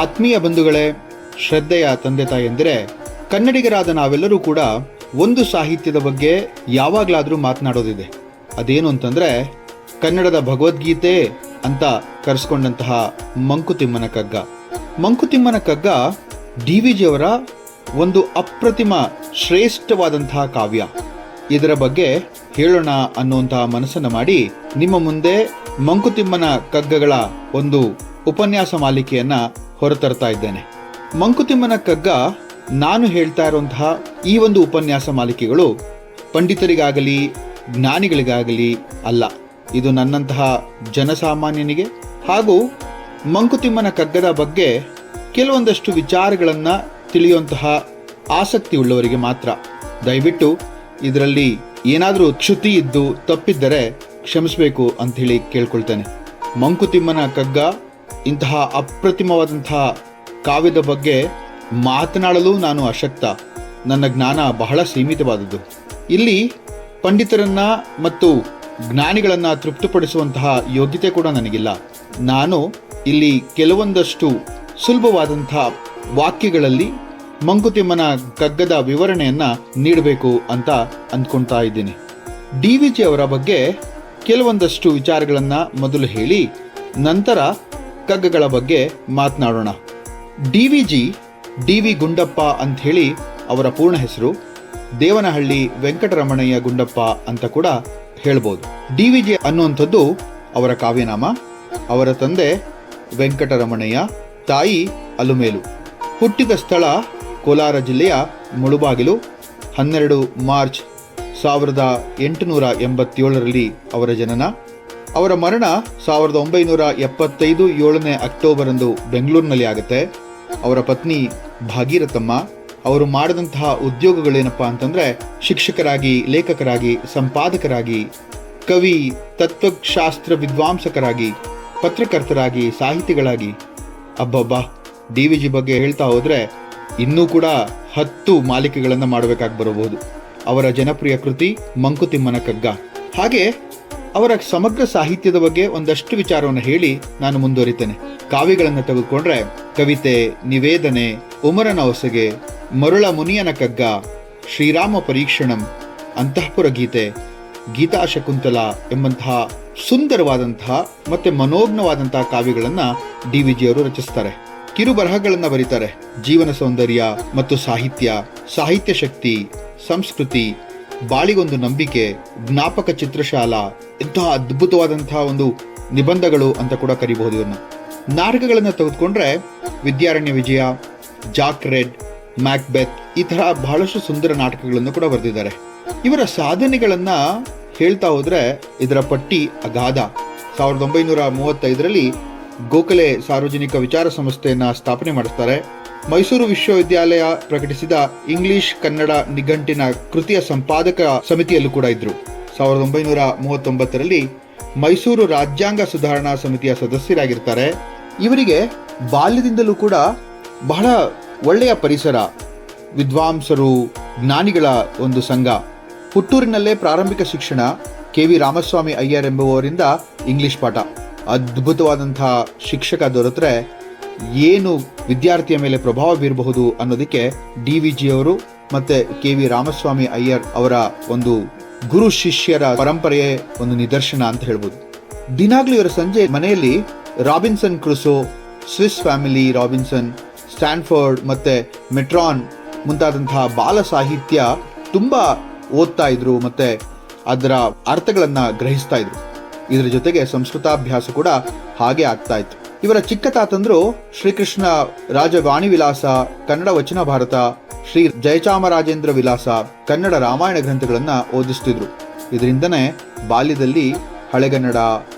ಆತ್ಮೀಯ ಬಂಧುಗಳೇ, ಶ್ರದ್ಧೆಯ ತಂದೆ ತಾಯಂದಿರೆ, ಕನ್ನಡಿಗರಾದ ನಾವೆಲ್ಲರೂ ಕೂಡ ಒಂದು ಸಾಹಿತ್ಯದ ಬಗ್ಗೆ ಯಾವಾಗಲಾದರೂ ಮಾತನಾಡೋದಿದೆ. ಅದೇನು ಅಂತಂದರೆ ಕನ್ನಡದ ಭಗವದ್ಗೀತೆ ಅಂತ ಕರೆಸ್ಕೊಂಡಂತಹ ಮಂಕುತಿಮ್ಮನ ಕಗ್ಗ. ಮಂಕುತಿಮ್ಮನ ಕಗ್ಗ DVG ಅವರ ಒಂದು ಅಪ್ರತಿಮ ಶ್ರೇಷ್ಠವಾದಂತಹ ಕಾವ್ಯ. ಇದರ ಬಗ್ಗೆ ಹೇಳೋಣ ಅನ್ನುವಂತಹ ಮನಸ್ಸನ್ನು ಮಾಡಿ ನಿಮ್ಮ ಮುಂದೆ ಮಂಕುತಿಮ್ಮನ ಕಗ್ಗಗಳ ಒಂದು ಉಪನ್ಯಾಸ ಮಾಲಿಕೆಯನ್ನ ಹೊರತರ್ತಾ ಇದ್ದೇನೆ. ಮಂಕುತಿಮ್ಮನ ಕಗ್ಗ ನಾನು ಹೇಳ್ತಾ ಇರುವಂತಹ ಈ ಒಂದು ಉಪನ್ಯಾಸ ಮಾಲಿಕೆಗಳು ಪಂಡಿತರಿಗಾಗಲಿ ಜ್ಞಾನಿಗಳಿಗಾಗಲಿ ಅಲ್ಲ. ಇದು ನನ್ನಂತಹ ಜನಸಾಮಾನ್ಯನಿಗೆ ಹಾಗೂ ಮಂಕುತಿಮ್ಮನ ಕಗ್ಗದ ಬಗ್ಗೆ ಕೆಲವೊಂದಷ್ಟು ವಿಚಾರಗಳನ್ನು ತಿಳಿಯುವಂತಹ ಆಸಕ್ತಿ ಉಳ್ಳವರಿಗೆ ಮಾತ್ರ. ದಯವಿಟ್ಟು ಇದರಲ್ಲಿ ಏನಾದರೂ ಚ್ಯುತಿ ಇದ್ದು ತಪ್ಪಿದ್ದರೆ ಕ್ಷಮಿಸಬೇಕು ಅಂಥೇಳಿ ಕೇಳ್ಕೊಳ್ತೇನೆ. ಮಂಕುತಿಮ್ಮನ ಕಗ್ಗ ಇಂತಹ ಅಪ್ರತಿಮವಾದಂತಹ ಕಾವ್ಯದ ಬಗ್ಗೆ ಮಾತನಾಡಲು ನಾನು ಅಶಕ್ತ. ನನ್ನ ಜ್ಞಾನ ಬಹಳ ಸೀಮಿತವಾದದ್ದು. ಇಲ್ಲಿ ಪಂಡಿತರನ್ನ ಮತ್ತು ಜ್ಞಾನಿಗಳನ್ನ ತೃಪ್ತಿಪಡಿಸುವಂತಹ ಯೋಗ್ಯತೆ ಕೂಡ ನನಗಿಲ್ಲ. ನಾನು ಇಲ್ಲಿ ಕೆಲವೊಂದಷ್ಟು ಸುಲಭವಾದಂತಹ ವಾಕ್ಯಗಳಲ್ಲಿ ಮಂಕುತಿಮ್ಮನ ಕಗ್ಗದ ವಿವರಣೆಯನ್ನ ನೀಡಬೇಕು ಅಂತ ಅಂದ್ಕೊಳ್ತಾ ಇದ್ದೀನಿ. DVG ಅವರ ಬಗ್ಗೆ ಕೆಲವೊಂದಷ್ಟು ವಿಚಾರಗಳನ್ನ ಮೊದಲು ಹೇಳಿ ನಂತರ ಕಗ್ಗಗಳ ಬಗ್ಗೆ ಮಾತನಾಡೋಣ. DVG DV ಗುಂಡಪ್ಪ ಅಂತ ಹೇಳಿ ಅವರ ಪೂರ್ಣ ಹೆಸರು. ದೇವನಹಳ್ಳಿ ವೆಂಕಟರಮಣಯ್ಯ ಗುಂಡಪ್ಪ ಅಂತ ಕೂಡ ಹೇಳ್ಬೋದು. DVG ಅನ್ನುವಂಥದ್ದು ಅವರ ಕಾವ್ಯನಾಮ. ಅವರ ತಂದೆ ವೆಂಕಟರಮಣಯ್ಯ, ತಾಯಿ ಅಲುಮೇಲು. ಹುಟ್ಟಿದ ಸ್ಥಳ ಕೋಲಾರ ಜಿಲ್ಲೆಯ ಮುಳುಬಾಗಿಲು. 12 ಮಾರ್ಚ್ 1887ರಲ್ಲಿ ಅವರ ಜನನ. ಅವರ ಮರಣ 1975 7ನೇ ಅಕ್ಟೋಬರ್ ಅಂದು ಬೆಂಗಳೂರಿನಲ್ಲಿ ಆಗುತ್ತೆ. ಅವರ ಪತ್ನಿ ಭಾಗೀರಥಮ್ಮ. ಅವರು ಮಾಡಿದಂತಹ ಉದ್ಯೋಗಗಳೇನಪ್ಪ ಅಂತಂದ್ರೆ ಶಿಕ್ಷಕರಾಗಿ, ಲೇಖಕರಾಗಿ, ಸಂಪಾದಕರಾಗಿ, ಕವಿ, ತತ್ವಶಾಸ್ತ್ರ ವಿದ್ವಾಂಸಕರಾಗಿ, ಪತ್ರಕರ್ತರಾಗಿ, ಸಾಹಿತಿಗಳಾಗಿ. ಅಬ್ಬಬ್ಬಾ, DVG ಬಗ್ಗೆ ಹೇಳ್ತಾ ಹೋದ್ರೆ ಇನ್ನೂ ಕೂಡ 10 ಮಾಲಿಕೆಗಳನ್ನು ಮಾಡಬೇಕಾಗಿ ಬರಬಹುದು. ಅವರ ಜನಪ್ರಿಯ ಕೃತಿ ಮಂಕುತಿಮ್ಮನ ಕಗ್ಗ. ಹಾಗೆ ಅವರ ಸಮಗ್ರ ಸಾಹಿತ್ಯದ ಬಗ್ಗೆ ಒಂದಷ್ಟು ವಿಚಾರವನ್ನು ಹೇಳಿ ನಾನು ಮುಂದುವರಿತೇನೆ. ಕಾವ್ಯಗಳನ್ನು ತೆಗೆದುಕೊಂಡ್ರೆ ಕವಿತೆ, ನಿವೇದನೆ, ಉಮರನ ಹೊಸಗೆ, ಮರುಳ ಮುನಿಯನ ಕಗ್ಗ, ಶ್ರೀರಾಮ ಪರೀಕ್ಷಣಂ, ಅಂತಃಪುರ ಗೀತೆ, ಗೀತಾ ಶಕುಂತಲ ಎಂಬಂತಹ ಸುಂದರವಾದಂತಹ ಮತ್ತೆ ಮನೋಜ್ಞವಾದಂತಹ ಕಾವ್ಯಗಳನ್ನ DVG ಅವರು ರಚಿಸ್ತಾರೆ. ಕಿರು ಬರಹಗಳನ್ನು ಬರೀತಾರೆ. ಜೀವನ ಸೌಂದರ್ಯ ಮತ್ತು ಸಾಹಿತ್ಯ ಶಕ್ತಿ, ಸಂಸ್ಕೃತಿ, ಬಾಳಿಗೊಂದು ನಂಬಿಕೆ, ಜ್ಞಾಪಕ ಚಿತ್ರಶಾಲಾ, ಇಂತಹ ಅದ್ಭುತವಾದಂತಹ ಒಂದು ನಿಬಂಧಗಳು ಅಂತ ಕೂಡ ಕರಿಬಹುದು ಇವನ್ನ. ನಾಟಕಗಳನ್ನು ತೆಗೆದುಕೊಂಡ್ರೆ ವಿದ್ಯಾರಣ್ಯ ವಿಜಯ, ಜಾಕ್ ರೆಡ್, ಮ್ಯಾಕ್ಬೆತ್, ಈ ತರ ಬಹಳಷ್ಟು ಸುಂದರ ನಾಟಕಗಳನ್ನು ಕೂಡ ಬರೆದಿದ್ದಾರೆ. ಇವರ ಸಾಧನೆಗಳನ್ನ ಹೇಳ್ತಾ ಹೋದ್ರೆ ಇದರ ಪಟ್ಟಿ ಅಗಾಧ. 1935ರಲ್ಲಿ ಗೋಖಲೆ ಸಾರ್ವಜನಿಕ ವಿಚಾರ ಸಂಸ್ಥೆಯನ್ನ ಸ್ಥಾಪನೆ ಮಾಡಿಸ್ತಾರೆ. ಮೈಸೂರು ವಿಶ್ವವಿದ್ಯಾಲಯ ಪ್ರಕಟಿಸಿದ ಇಂಗ್ಲಿಷ್ ಕನ್ನಡ ನಿಘಂಟಿನ ಕೃತಿಯ ಸಂಪಾದಕ ಸಮಿತಿಯಲ್ಲೂ ಕೂಡ ಇದ್ರು. 1939ರಲ್ಲಿ ಮೈಸೂರು ರಾಜ್ಯಾಂಗ ಸುಧಾರಣಾ ಸಮಿತಿಯ ಸದಸ್ಯರಾಗಿರ್ತಾರೆ. ಇವರಿಗೆ ಬಾಲ್ಯದಿಂದಲೂ ಕೂಡ ಬಹಳ ಒಳ್ಳೆಯ ಪರಿಸರ, ವಿದ್ವಾಂಸರು, ಜ್ಞಾನಿಗಳ ಒಂದು ಸಂಘ. ಹುಟ್ಟೂರಿನಲ್ಲೇ ಪ್ರಾರಂಭಿಕ ಶಿಕ್ಷಣ. KV ರಾಮಸ್ವಾಮಿ ಅಯ್ಯರ್ ಎಂಬುವವರಿಂದ ಇಂಗ್ಲಿಷ್ ಪಾಠ. ಅದ್ಭುತವಾದಂತಹ ಶಿಕ್ಷಕ ದೊರೆತರೆ ಏನು ವಿದ್ಯಾರ್ಥಿಯ ಮೇಲೆ ಪ್ರಭಾವ ಬೀರಬಹುದು ಅನ್ನೋದಕ್ಕೆ DVG ಅವರು ಮತ್ತೆ KV ರಾಮಸ್ವಾಮಿ ಅಯ್ಯರ್ ಅವರ ಒಂದು ಗುರು ಶಿಷ್ಯರ ಪರಂಪರೆಯೇ ಒಂದು ನಿದರ್ಶನ ಅಂತ ಹೇಳ್ಬೋದು. ದಿನಾಗ್ಲೂ ಇವರ ಸಂಜೆ ಮನೆಯಲ್ಲಿ Robinson Crusoe, Swiss family Robinson, Stanford ಮತ್ತೆ ಮೆಟ್ರಾನ್ ಮುಂತಾದಂತಹ ಬಾಲ ಸಾಹಿತ್ಯ ತುಂಬಾ ಓದ್ತಾ ಇದ್ರು ಮತ್ತೆ ಅದರ ಅರ್ಥಗಳನ್ನ ಗ್ರಹಿಸ್ತಾ ಇದ್ರು. ಇದರ ಜೊತೆಗೆ ಸಂಸ್ಕೃತಾಭ್ಯಾಸ ಕೂಡ ಹಾಗೆ ಆಗ್ತಾ ಇತ್ತು. ಇವರ ಚಿಕ್ಕ ತಾತಂದ್ರು ಶ್ರೀಕೃಷ್ಣ ರಾಜವಾಣಿ ವಿಲಾಸ, ಕನ್ನಡ ವಚನ ಭಾರತ, ಶ್ರೀ ಜಯಚಾಮರಾಜೇಂದ್ರ ವಿಲಾಸ, ಕನ್ನಡ ರಾಮಾಯಣ ಗ್ರಂಥಗಳನ್ನ ಓದಿಸ್ತಿದ್ರು. ಇದರಿಂದನೇ ಬಾಲ್ಯದಲ್ಲಿ ಹಳೆಗನ್ನಡ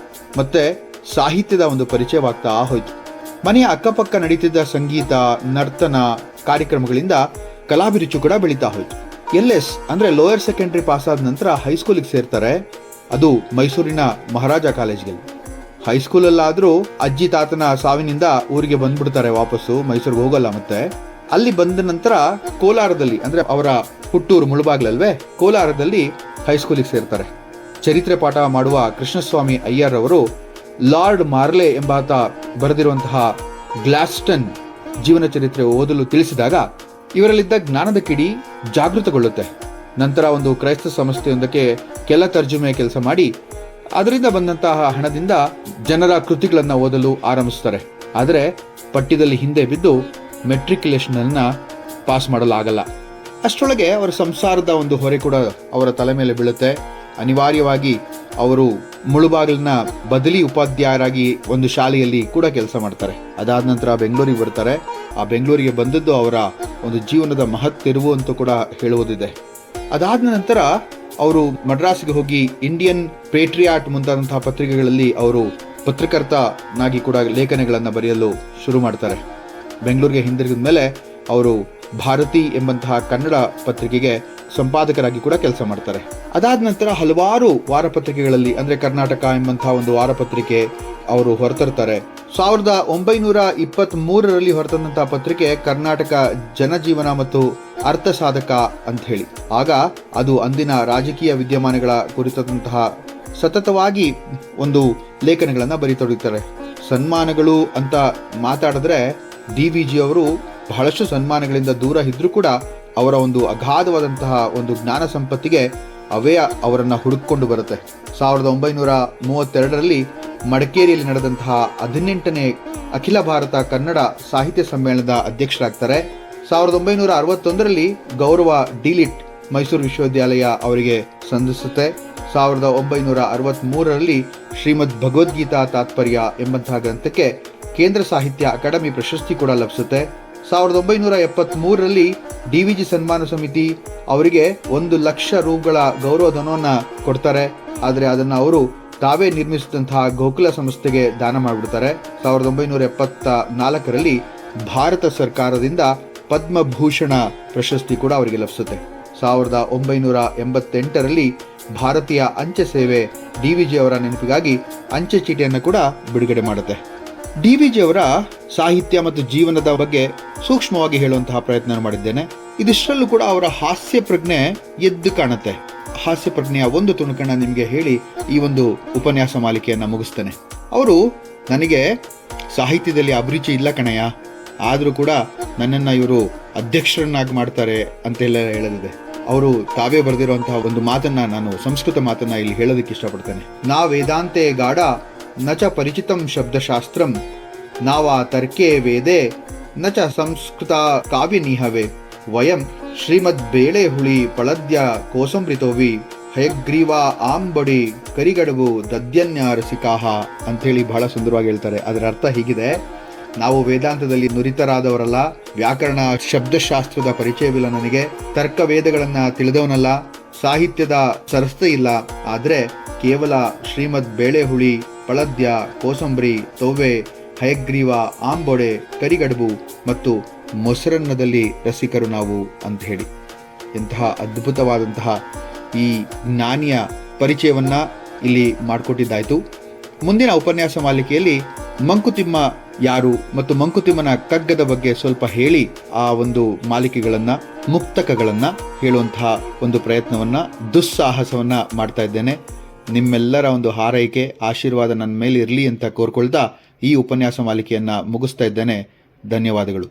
ಮತ್ತೆ ಸಾಹಿತ್ಯದ ಒಂದು ಪರಿಚಯವಾಗ್ತಾ ಹೋಯ್ತು. ಮನೆಯ ಅಕ್ಕಪಕ್ಕ ನಡೀತಿದ್ದ ಸಂಗೀತ, ನರ್ತನ ಕಾರ್ಯಕ್ರಮಗಳಿಂದ ಕಲಾಭಿರುಚಿ ಕೂಡ ಬೆಳೀತಾ ಹೋಯ್ತು. LS ಅಂದ್ರೆ ಲೋಯರ್ ಸೆಕೆಂಡರಿ ಪಾಸ್ ಆದ ನಂತರ ಹೈಸ್ಕೂಲಿಗೆ ಸೇರ್ತಾರೆ. ಅದು ಮೈಸೂರಿನ ಮಹಾರಾಜ ಕಾಲೇಜ್ಗೆ. ಹೈಸ್ಕೂಲಲ್ಲಾದ್ರೂ ಅಜ್ಜಿ ತಾತನ ಸಾವಿನಿಂದ ಊರಿಗೆ ಬಂದ್ಬಿಡ್ತಾರೆ, ವಾಪಸ್ಸು ಮೈಸೂರಿಗೆ ಹೋಗಲ್ಲ. ಮತ್ತೆ ಅಲ್ಲಿ ಬಂದ ನಂತರ ಕೋಲಾರದಲ್ಲಿ, ಅಂದ್ರೆ ಅವರ ಹುಟ್ಟೂರು ಮುಳುಬಾಗ್ಲಲ್ವೇ, ಕೋಲಾರದಲ್ಲಿ ಹೈಸ್ಕೂಲಿಗೆ ಸೇರ್ತಾರೆ. ಚರಿತ್ರೆ ಪಾಠ ಮಾಡುವ ಕೃಷ್ಣಸ್ವಾಮಿ ಅಯ್ಯರ್ ಅವರು ಲಾರ್ಡ್ ಮಾರ್ಲೆ ಎಂಬಾತ ಬರೆದಿರುವಂತಹ ಗ್ಲಾಸ್ಟನ್ ಜೀವನ ಚರಿತ್ರೆ ಓದಲು ತಿಳಿಸಿದಾಗ ಇವರಲ್ಲಿದ್ದ ಜ್ಞಾನದ ಕಿಡಿ ಜಾಗೃತಗೊಳ್ಳುತ್ತೆ. ನಂತರ ಒಂದು ಕ್ರೈಸ್ತ ಸಂಸ್ಥೆಯೊಂದಕ್ಕೆ ಕೆಲ ತರ್ಜುಮೆ ಕೆಲಸ ಮಾಡಿ ಅದರಿಂದ ಬಂದಂತಹ ಹಣದಿಂದ ಜನರ ಕೃತಿಗಳನ್ನು ಓದಲು ಆರಂಭಿಸ್ತಾರೆ. ಆದರೆ ಪಠ್ಯದಲ್ಲಿ ಹಿಂದೆ ಬಿದ್ದು ಮೆಟ್ರಿಕ್ಯುಲೇಷನ್ ಅನ್ನ ಪಾಸ್ ಮಾಡಲಾಗಲ್ಲ. ಅಷ್ಟರೊಳಗೆ ಅವರ ಸಂಸಾರದ ಒಂದು ಹೊರೆ ಕೂಡ ಅವರ ತಲೆ ಮೇಲೆ ಬೀಳುತ್ತೆ. ಅನಿವಾರ್ಯವಾಗಿ ಅವರು ಮುಳುಬಾಗಿಲಿನ ಬದಲಿ ಉಪಾಧ್ಯಾಯರಾಗಿ ಒಂದು ಶಾಲೆಯಲ್ಲಿ ಕೂಡ ಕೆಲಸ ಮಾಡ್ತಾರೆ. ಅದಾದ ನಂತರ ಬೆಂಗಳೂರಿಗೆ ಬರ್ತಾರೆ. ಆ ಬೆಂಗಳೂರಿಗೆ ಬಂದದ್ದು ಅವರ ಒಂದು ಜೀವನದ ಮಹತ್ ತಿರುವು ಅಂತ ಕೂಡ ಹೇಳುವುದಿದೆ. ಅದಾದ ನಂತರ ಅವರು ಮಡ್ರಾಸ್ಗೆ ಹೋಗಿ ಇಂಡಿಯನ್ ಪೇಟ್ರಿಯಾಟ್ ಮುಂತಾದಂತಹ ಪತ್ರಿಕೆಗಳಲ್ಲಿ ಅವರು ಪತ್ರಕರ್ತನಾಗಿ ಕೂಡ ಲೇಖನಗಳನ್ನು ಬರೆಯಲು ಶುರು ಮಾಡ್ತಾರೆ. ಬೆಂಗಳೂರಿಗೆ ಹಿಂದಿರುಗಿದ ಮೇಲೆ ಅವರು ಭಾರತಿ ಎಂಬಂತಹ ಕನ್ನಡ ಪತ್ರಿಕೆಗೆ ಸಂಪಾದಕರಾಗಿ ಕೂಡ ಕೆಲಸ ಮಾಡ್ತಾರೆ. ಅದಾದ ನಂತರ ಹಲವಾರು ವಾರಪತ್ರಿಕೆಗಳಲ್ಲಿ ಅಂದ್ರೆ ಕರ್ನಾಟಕ ಎಂಬಂತಹ ಒಂದು ವಾರಪತ್ರಿಕೆ ಅವರು ಹೊರತರ್ತಾರೆ. 1923ರಲ್ಲಿ ಹೊರತಂತಹ ಪತ್ರಿಕೆ ಕರ್ನಾಟಕ ಜನಜೀವನ ಮತ್ತು ಅರ್ಥ ಸಾಧಕ ಅಂತ ಹೇಳಿ. ಆಗ ಅದು ಅಂದಿನ ರಾಜಕೀಯ ವಿದ್ಯಮಾನಗಳ ಕುರಿತಂತಹ ಸತತವಾಗಿ ಒಂದು ಲೇಖನಗಳನ್ನು ಬರೀತೊಡಗುತ್ತಾರೆ. ಸನ್ಮಾನಗಳು ಅಂತ ಮಾತಾಡಿದ್ರೆ DVG ಅವರು ಬಹಳಷ್ಟು ಸನ್ಮಾನಗಳಿಂದ ದೂರ ಇದ್ರೂ ಕೂಡ ಅವರ ಒಂದು ಅಗಾಧವಾದಂತಹ ಒಂದು ಜ್ಞಾನ ಸಂಪತ್ತಿಗೆ ಅವೇ ಅವರನ್ನು ಹುಡುಕೊಂಡು ಬರುತ್ತೆ. 1932ರಲ್ಲಿ ಮಡಿಕೇರಿಯಲ್ಲಿ ನಡೆದಂತಹ 18ನೇ ಅಖಿಲ ಭಾರತ ಕನ್ನಡ ಸಾಹಿತ್ಯ ಸಮ್ಮೇಳನದ ಅಧ್ಯಕ್ಷರಾಗ್ತಾರೆ. 1961ರಲ್ಲಿ ಗೌರವ ಡಿಲಿಟ್ ಮೈಸೂರು ವಿಶ್ವವಿದ್ಯಾಲಯ ಅವರಿಗೆ ಸಂಧಿಸುತ್ತೆ. 1963ರಲ್ಲಿ ಶ್ರೀಮದ್ ಭಗವದ್ಗೀತಾ ತಾತ್ಪರ್ಯ ಎಂಬಂತಹ ಗ್ರಂಥಕ್ಕೆ ಕೇಂದ್ರ ಸಾಹಿತ್ಯ ಅಕಾಡೆಮಿ ಪ್ರಶಸ್ತಿ ಕೂಡ ಲಭಿಸುತ್ತೆ. 1973ರಲ್ಲಿ DVG ಸನ್ಮಾನ ಸಮಿತಿ ಅವರಿಗೆ 1 ಲಕ್ಷ ರೂಗಳ ಗೌರವಧನವನ್ನು ಕೊಡ್ತಾರೆ. ಆದರೆ ಅದನ್ನು ಅವರು ತಾವೇ ನಿರ್ಮಿಸಿದಂತಹ ಗೋಕುಲ ಸಂಸ್ಥೆಗೆ ದಾನ ಮಾಡಿಬಿಡ್ತಾರೆ. 1974ರಲ್ಲಿ ಭಾರತ ಸರ್ಕಾರದಿಂದ ಪದ್ಮಭೂಷಣ ಪ್ರಶಸ್ತಿ ಕೂಡ ಅವರಿಗೆ ಲಭಿಸುತ್ತೆ. 1988ರಲ್ಲಿ ಭಾರತೀಯ ಅಂಚೆ ಸೇವೆ DVG ಅವರ ನೆನಪಿಗಾಗಿ ಅಂಚೆ ಚೀಟಿಯನ್ನು ಕೂಡ ಬಿಡುಗಡೆ ಮಾಡುತ್ತೆ. DVG ಅವರ ಸಾಹಿತ್ಯ ಮತ್ತು ಜೀವನದ ಬಗ್ಗೆ ಸೂಕ್ಷ್ಮವಾಗಿ ಹೇಳುವಂತಹ ಪ್ರಯತ್ನ ಮಾಡಿದ್ದೇನೆ. ಇದಿಷ್ಟರಲ್ಲೂ ಕೂಡ ಅವರ ಹಾಸ್ಯ ಪ್ರಜ್ಞೆ ಎದ್ದು ಕಾಣುತ್ತೆ. ಹಾಸ್ಯ ಪ್ರಜ್ಞೆಯ ಒಂದು ತುಣುಕನ್ನು ನಿಮಗೆ ಹೇಳಿ ಈ ಒಂದು ಉಪನ್ಯಾಸ ಮಾಲಿಕೆಯನ್ನು ಮುಗಿಸ್ತೇನೆ. ಅವರು ನನಗೆ ಸಾಹಿತ್ಯದಲ್ಲಿ ಅಭಿರುಚಿ ಇಲ್ಲ ಕಣಯ್ಯ, ಆದರೂ ಕೂಡ ನನ್ನನ್ನು ಇವರು ಅಧ್ಯಕ್ಷರನ್ನಾಗಿ ಮಾಡ್ತಾರೆ ಅಂತೆಲ್ಲ ಹೇಳದಿದೆ. ಅವರು ತಾವೇ ಬರೆದಿರುವಂತಹ ಒಂದು ಮಾತನ್ನ, ನಾನು ಸಂಸ್ಕೃತ ಮಾತನ್ನ ಇಲ್ಲಿ ಹೇಳೋದಕ್ಕೆ ಇಷ್ಟಪಡ್ತೇನೆ. ನಾ ವೇದಾಂತೆ ಗಾಢ ನ ಚ ಪರಿಚಿತಂ ಶಬ್ದಶಾಸ್ತ್ರಂ ನಾವ ತರ್ಕೇ ವೇದೆ ನ ಚ ಸಂಸ್ಕೃತ ಕಾವ್ಯನಿಹವೆ ವಯಂ ಶ್ರೀಮದ್ ಬೇಳೆ ಹುಳಿ ಪಳದ್ಯ ಕೋಸಂಬೃತೋವಿ ಹಯಗ್ರೀವ ಆಂಬಡಿ ಕರಿಗಡುಬು ದದ್ಯನ್ಯ ರಸಿಕಾಹ ಅಂಥೇಳಿ ಬಹಳ ಸುಂದರವಾಗಿ ಹೇಳ್ತಾರೆ. ಅದರ ಅರ್ಥ ಹೀಗಿದೆ: ನಾವು ವೇದಾಂತದಲ್ಲಿ ನುರಿತರಾದವರಲ್ಲ, ವ್ಯಾಕರಣ ಶಬ್ದಶಾಸ್ತ್ರದ ಪರಿಚಯವಿಲ್ಲ, ನನಗೆ ತರ್ಕ ವೇದಗಳನ್ನ ತಿಳಿದವನಲ್ಲ, ಸಾಹಿತ್ಯದ ಸರಸ್ತೆ ಇಲ್ಲ, ಆದರೆ ಕೇವಲ ಶ್ರೀಮದ್ ಬೇಳೆ ಹುಳಿ ಪಳದ್ಯ ಕೋಸಂಬರಿ ತೋವೆ ಹಯಗ್ರೀವ ಆಂಬೊಡೆ ಕರಿಗಡುಬು ಮತ್ತು ಮೊಸರನ್ನದಲ್ಲಿ ರಸಿಕರು ನಾವು ಅಂತ ಹೇಳಿ. ಎಂತಹ ಅದ್ಭುತವಾದಂತಹ ಈ ಜ್ಞಾನಿಯ ಪರಿಚಯವನ್ನ ಇಲ್ಲಿ ಮಾಡಿಕೊಟ್ಟಿದ್ದಾಯಿತು. ಮುಂದಿನ ಉಪನ್ಯಾಸ ಮಾಲಿಕೆಯಲ್ಲಿ ಮಂಕುತಿಮ್ಮ ಯಾರು ಮತ್ತು ಮಂಕುತಿಮ್ಮನ ಕಗ್ಗದ ಬಗ್ಗೆ ಸ್ವಲ್ಪ ಹೇಳಿ ಆ ಒಂದು ಮಾಲಿಕೆಗಳನ್ನ, ಮುಕ್ತಕಗಳನ್ನ ಹೇಳುವಂತಹ ಒಂದು ಪ್ರಯತ್ನವನ್ನ, ದುಸ್ಸಾಹಸವನ್ನ ಮಾಡ್ತಾ ಇದ್ದೇನೆ. ನಿಮ್ಮೆಲ್ಲರ ಒಂದು ಹಾರೈಕೆ, ಆಶೀರ್ವಾದ ನನ್ನ ಮೇಲೆ ಇರಲಿ ಅಂತ ಕೋರ್ಕೊಳ್ತಾ ಈ ಉಪನ್ಯಾಸ ಮಾಲಿಕೆಯನ್ನ ಮುಗಿಸ್ತಾ ಇದ್ದೇನೆ. ಧನ್ಯವಾದಗಳು.